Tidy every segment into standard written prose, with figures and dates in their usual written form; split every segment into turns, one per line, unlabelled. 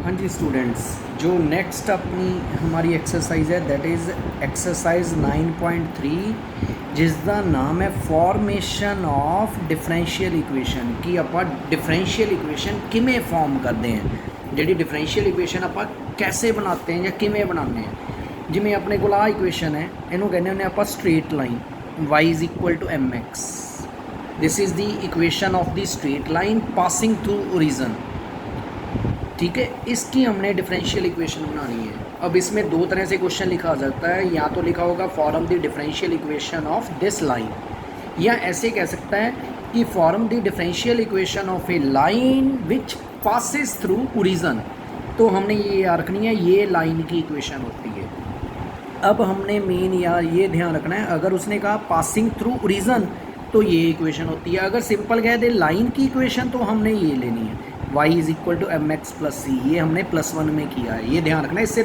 हाँ जी स्टूडेंट्स, जो नेक्स्ट अपनी हमारी एक्सरसाइज है दैट इज़ एक्सरसाइज 9.3 जिस ਦਾ ਨਾਮ ਹੈ ਫਾਰਮੇਸ਼ਨ ਆਫ ਡਿਫਰੈਂਸ਼ੀਅਲ ਇਕੁਏਸ਼ਨ ਕਿ ਆਪਾਂ ਡਿਫਰੈਂਸ਼ੀਅਲ ਇਕੁਏਸ਼ਨ ਕਿਵੇਂ ਫਾਰਮ ਕਰਦੇ ਹਾਂ। ਜਿਹੜੀ ਡਿਫਰੈਂਸ਼ੀਅਲ ਇਕੁਏਸ਼ਨ ਆਪਾਂ कैसे बनाते हैं ਜਾਂ ਕਿਵੇਂ ਬਣਾਉਂਦੇ ਹਾਂ। ਜਿਵੇਂ ਆਪਣੇ ਕੋਲ ਆ ਇਕੁਏਸ਼ਨ ਹੈ, ਇਹਨੂੰ ਕਹਿੰਦੇ ਹੁੰਦੇ ਆਪਾਂ straight line y is equal to mx। This is the equation of the straight line passing through origin. ठीक है, इसकी हमने डिफरेंशियल इक्वेशन बनानी है। अब इसमें दो तरह से क्वेश्चन लिखा जा सकता है, या तो लिखा होगा form the differential equation of this line, या ऐसे कह सकता है कि form the differential equation of A line which passes through origin. तो हमने ये याद रखनी है, ये लाइन की इक्वेशन होती है। अब हमने मेन या ये ध्यान रखना है, अगर उसने कहा पासिंग थ्रू ओरिजन तो ये इक्वेशन होती है। अगर सिंपल कह दे लाइन की इक्वेशन तो हमने ये लेनी है y is equal to m x plus c. ये हमने +1 में किया है, ये ध्यान रखना है। इससे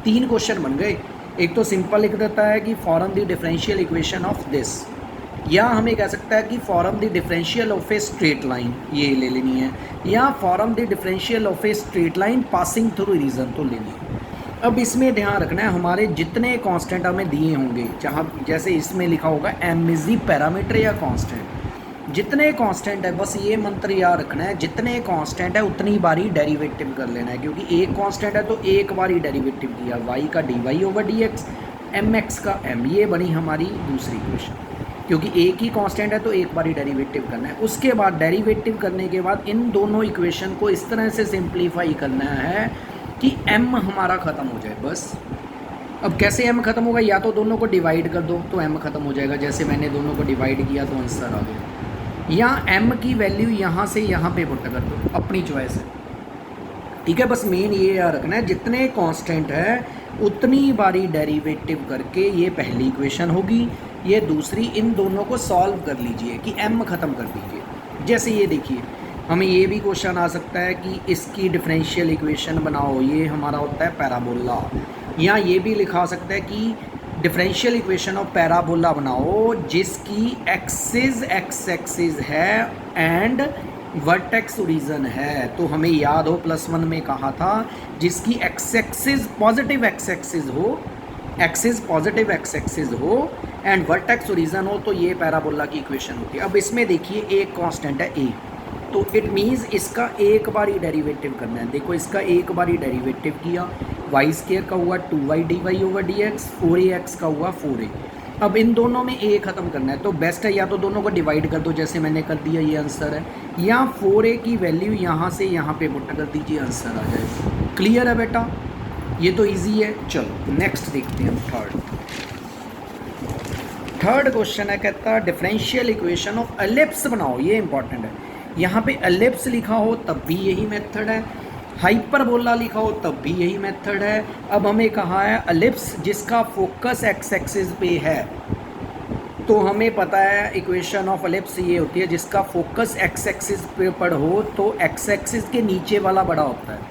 तीन क्वेश्चन बन गए। एक तो सिंपल लिख देता है कि form the differential equation of this, या हमें कह सकता है कि form the differential of a straight line, ये ले लेनी है, या form the differential of a straight line passing through region तो लेनी है। अब इसमें ध्यान रखना है, हमारे जितने कांस्टेंट हमें दिए होंगे, जहाँ जैसे इसमें लिखा होगा m इज़ द पैरामीटर या कांस्टेंट, जितने कांस्टेंट है बस ये मंत्र याद रखना है, जितने कांस्टेंट है उतनी बारी डेरिवेटिव कर लेना है। क्योंकि एक कांस्टेंट है तो एक बारी डेरिवेटिव किया, y का dy ओवर dx, mx का m, ये बनी हमारी दूसरी इक्वेशन। क्योंकि एक ही कांस्टेंट है तो एक बारी डेरिवेटिव करना है। उसके बाद डेरिवेटिव करने के बाद इन दोनों इक्वेशन को इस तरह से सिंप्लीफाई करना है कि m हमारा ख़त्म हो जाए बस। अब कैसे m ख़त्म होगा, या तो दोनों को डिवाइड कर दो तो m ख़त्म हो जाएगा, जैसे मैंने दोनों को डिवाइड किया तो आंसर आ गया, या m की वैल्यू यहाँ से यहाँ पे पुट कर दो, अपनी चॉइस है। ठीक है, बस मेन ये याद रखना है, जितने कांस्टेंट है उतनी बारी डेरिवेटिव करके ये पहली इक्वेशन होगी, ये दूसरी, इन दोनों को सॉल्व कर लीजिए कि m ख़त्म कर दीजिए। जैसे ये देखिए, हमें ये भी क्वेश्चन आ सकता है कि इसकी डिफरेंशियल इक्वेशन बनाओ, ये हमारा होता है पैराबोला, या ये भी लिखा सकता है कि डिफरेंशियल इक्वेशन ऑफ पैराबोला बनाओ जिसकी एक्सिस एक्स एक्सिस है एंड वर्टेक्स ओरिजन है। तो हमें याद हो +1 में कहा था, जिसकी x axis positive x axis हो, एक्सिस पॉजिटिव एक्स एक्सिस हो एंड वर्टेक्स ओरिजन हो, तो ये पैराबोला की इक्वेशन होती है। अब इसमें देखिए एक कांस्टेंट है a, तो इट मीन्स इसका एक बार ही डेरिवेटिव करना है। देखो इसका एक बार ही डेरिवेटिव किया, वाई स्केयर का हुआ 2y dy over dx, 4ax का हुआ 4a। अब इन दोनों में a ख़त्म करना है, तो बेस्ट है या तो दोनों को डिवाइड कर दो जैसे मैंने कर दिया, ये आंसर है, या 4a की वैल्यू यहाँ से यहाँ पे पुट कर दीजिए, आंसर आ जाएगा। क्लियर है बेटा, ये तो ईजी है। चलो नेक्स्ट देखते हैं, थर्ड क्वेश्चन है, कहता डिफरेंशियल इक्वेशन ऑफ एलिप्स बनाओ। ये इंपॉर्टेंट है, यहाँ पे एलिप्स लिखा हो तब भी यही मेथड है, हाइपरबोला लिखा हो तब भी यही मेथड है। अब हमें कहा है एलिप्स जिसका फोकस एक्स एक्सिस पे है, तो हमें पता है इक्वेशन ऑफ एलिप्स ये होती है जिसका फोकस एक्स एक्सिस पे पर हो तो एक्स एक्सिस के नीचे वाला बड़ा होता है।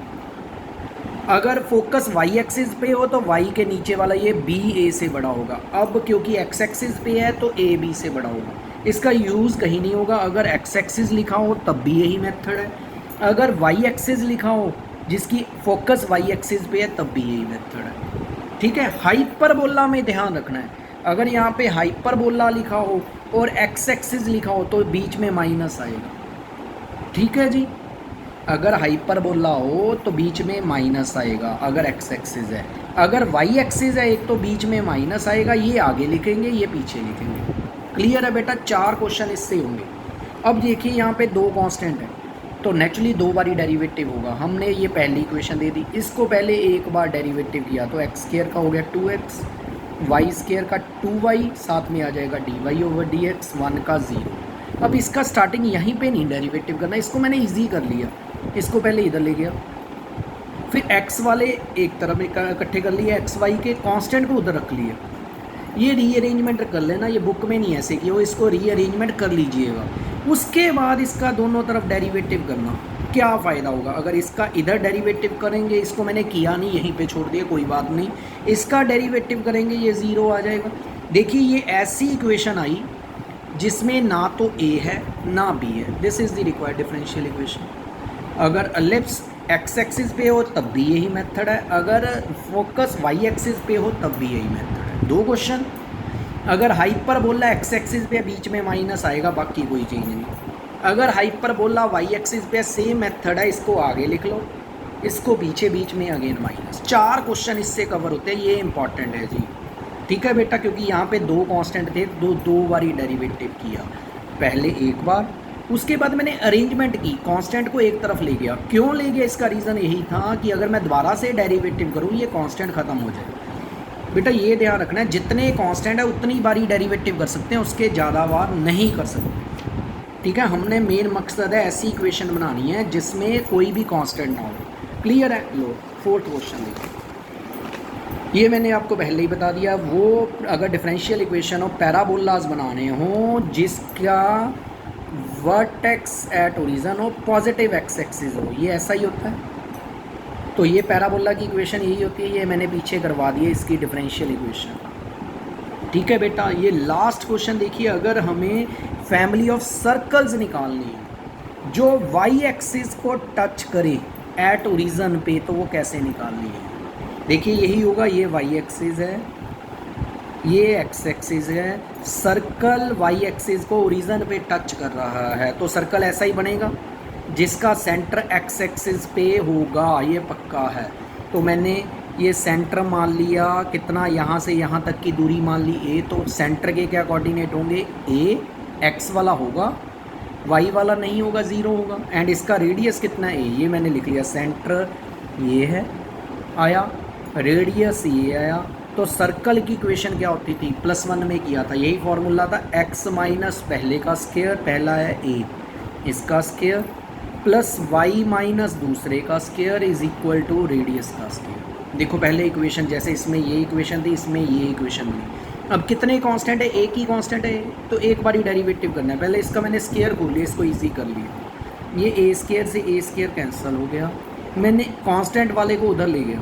अगर फोकस वाई एक्सिस पे हो तो वाई के नीचे वाला ये बी ए से बड़ा होगा। अब क्योंकि एक्स एक्सिस पे है तो ए बी से बड़ा होगा। इसका यूज़ कहीं नहीं होगा, अगर एक्स एक्सिस लिखा हो तब भी यही मेथड है, अगर वाई एक्सिस लिखा हो जिसकी फोकस वाई एक्सिस पे है तब भी यही मेथड है। ठीक है, हाइपरबोला में ध्यान रखना है, अगर यहाँ पे हाइपरबोला लिखा हो और एक्स एक्सिस लिखा हो तो बीच में माइनस आएगा। ठीक है जी, अगर हाइपरबोला हो तो बीच में माइनस आएगा अगर एक्स एक्सिस है, अगर वाई एक्सिस है एक तो बीच में माइनस आएगा, ये आगे लिखेंगे ये पीछे लिखेंगे। क्लियर है बेटा, 4 क्वेश्चन इससे होंगे। अब देखिए यहाँ पे 2 कांस्टेंट है तो नेचुरली 2 बारी डेरिवेटिव होगा। हमने ये पहली इक्वेशन दे दी, इसको पहले एक बार डेरिवेटिव किया तो एक्स स्केयर का हो गया 2x, वाई स्केयर का 2y, साथ में आ जाएगा dy ओवर dx, 1 का 0। अब इसका स्टार्टिंग यहीं पे नहीं डेरिवेटिव करना, इसको मैंने ईजी कर लिया, इसको पहले इधर ले गया, फिर x वाले एक तरफ इकट्ठे कर लिए, एक्स वाई के कांस्टेंट को उधर रख लिया। ये रीअरेंजमेंट कर लेना, ये बुक में नहीं ऐसे किया हो, इसको रीअरेंजमेंट कर लीजिएगा। उसके बाद इसका दोनों तरफ डेरिवेटिव करना, क्या फ़ायदा होगा अगर इसका इधर डेरिवेटिव करेंगे, इसको मैंने किया नहीं यहीं पे छोड़ दिया, कोई बात नहीं, इसका डेरिवेटिव करेंगे ये 0 आ जाएगा। देखिए ये ऐसी इक्वेशन आई जिसमें ना तो a है ना b है, this is the required differential equation. अगर एलिप्स एक्स एक्सिस पे हो तब भी यही मेथड है, अगर फोकस वाई एक्सिस पे हो तब भी यही मेथड है। दो क्वेश्चन। अगर हाइपरबोला एक्स एक्सिस पे बीच में माइनस आएगा, बाकी कोई चीज़ नहीं। अगर हाइपरबोला वाई एक्सिस पे सेम मेथड है, इसको आगे लिख लो, इसको पीछे बीच में अगेन माइनस। 4 क्वेश्चन इससे कवर होते हैं, ये इंपॉर्टेंट है जी। ठीक है बेटा, क्योंकि यहाँ पे 2 कांस्टेंट थे, दो बारी डेरिवेटिव किया, पहले एक बार, उसके बाद मैंने अरेंजमेंट की, कांस्टेंट को एक तरफ ले गया। क्यों ले गया, इसका रीज़न यही था कि अगर मैं दोबारा से डेरिवेटिव करूँ ये कांस्टेंट ख़त्म हो जाए। बेटा ये ध्यान रखना है, जितने कांस्टेंट है उतनी बारी डेरिवेटिव कर सकते हैं, उसके ज़्यादा बार नहीं कर सकते। ठीक है, हमने मेन मकसद है ऐसी इक्वेशन बनानी है जिसमें कोई भी कांस्टेंट ना हो। क्लियर है? लो 4th क्वेश्चन देखिए, ये मैंने आपको पहले ही बता दिया। वो अगर डिफरेंशियल इक्वेशन हो, पैराबोलाज बनाने हो जिसका वर्टेक्स एट ओरिजिन हो, पॉजिटिव एक्स एक्सिस हो, ये ऐसा ही होता है। तो ये पैराबोला की इक्वेशन यही होती है, ये मैंने पीछे करवा दी है इसकी डिफरेंशियल इक्वेशन। ठीक है बेटा, ये लास्ट क्वेश्चन देखिए, अगर हमें फैमिली ऑफ सर्कल्स निकालनी है जो वाई एक्सिस को टच करे एट ओरिजिन पे, तो वो कैसे निकालनी है? देखिए यही होगा, ये वाई एक्सिस है, ये एक्स एक्सिस है, सर्कल वाई एक्सिस को ओरिजिन पे टच कर रहा है, तो सर्कल ऐसा ही बनेगा जिसका सेंटर एक्स एक्सिस पे होगा, ये पक्का है। तो मैंने ये सेंटर मान लिया, कितना, यहाँ से यहाँ तक की दूरी मान ली ए, तो सेंटर के क्या कोऑर्डिनेट होंगे, ए, एक्स वाला होगा, वाई वाला नहीं होगा, 0 होगा। एंड इसका रेडियस कितना है, ये मैंने लिख लिया, सेंटर ये है आया, रेडियस ये आया। तो सर्कल की इक्वेशन क्या होती थी, +1 में किया था, यही फॉर्मूला था, एक्स माइनस पहले का स्क्वायर, पहला है ए, इसका स्क्वायर, प्लस वाई माइनस दूसरे का square is equal to radius का स्क्वायर। देखो पहले इक्वेशन, जैसे इसमें ये इक्वेशन थी, इसमें ये इक्वेशन थी। अब कितने कांस्टेंट है, एक ही कांस्टेंट है, तो एक बार ही डेरिवेटिव करना है। पहले इसका मैंने स्क्वायर खोल लिया, इसको इजी कर लिया, ये ए स्क्वायर से ए स्क्वायर कैंसिल हो गया, मैंने कांस्टेंट वाले को उधर ले गया,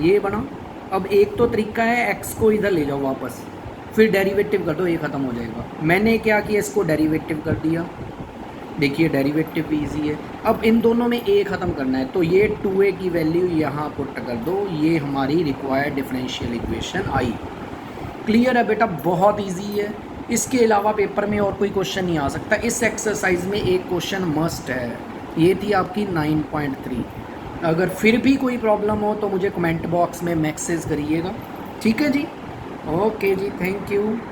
ये बना। अब एक तो तरीका है, एक्स को इधर ले जाओ वापस, फिर डेरिवेटिव कर दो, ये ख़त्म हो जाएगा। मैंने क्या किया, इसको डेरिवेटिव कर दिया, देखिए डेरिवेटिव भी ईजी है। अब इन दोनों में ए ख़त्म करना है, तो ये 2a की वैल्यू यहाँ पुट कर दो, ये हमारी रिक्वायर्ड डिफरेंशियल इक्वेशन आई। क्लियर है बेटा, बहुत इजी है। इसके अलावा पेपर में और कोई क्वेश्चन नहीं आ सकता। इस एक्सरसाइज में एक क्वेश्चन मस्ट है, ये थी आपकी 9.3। अगर फिर भी कोई प्रॉब्लम हो तो मुझे कमेंट बॉक्स में मैसेज करिएगा। ठीक है जी, ओके जी, थैंक यू।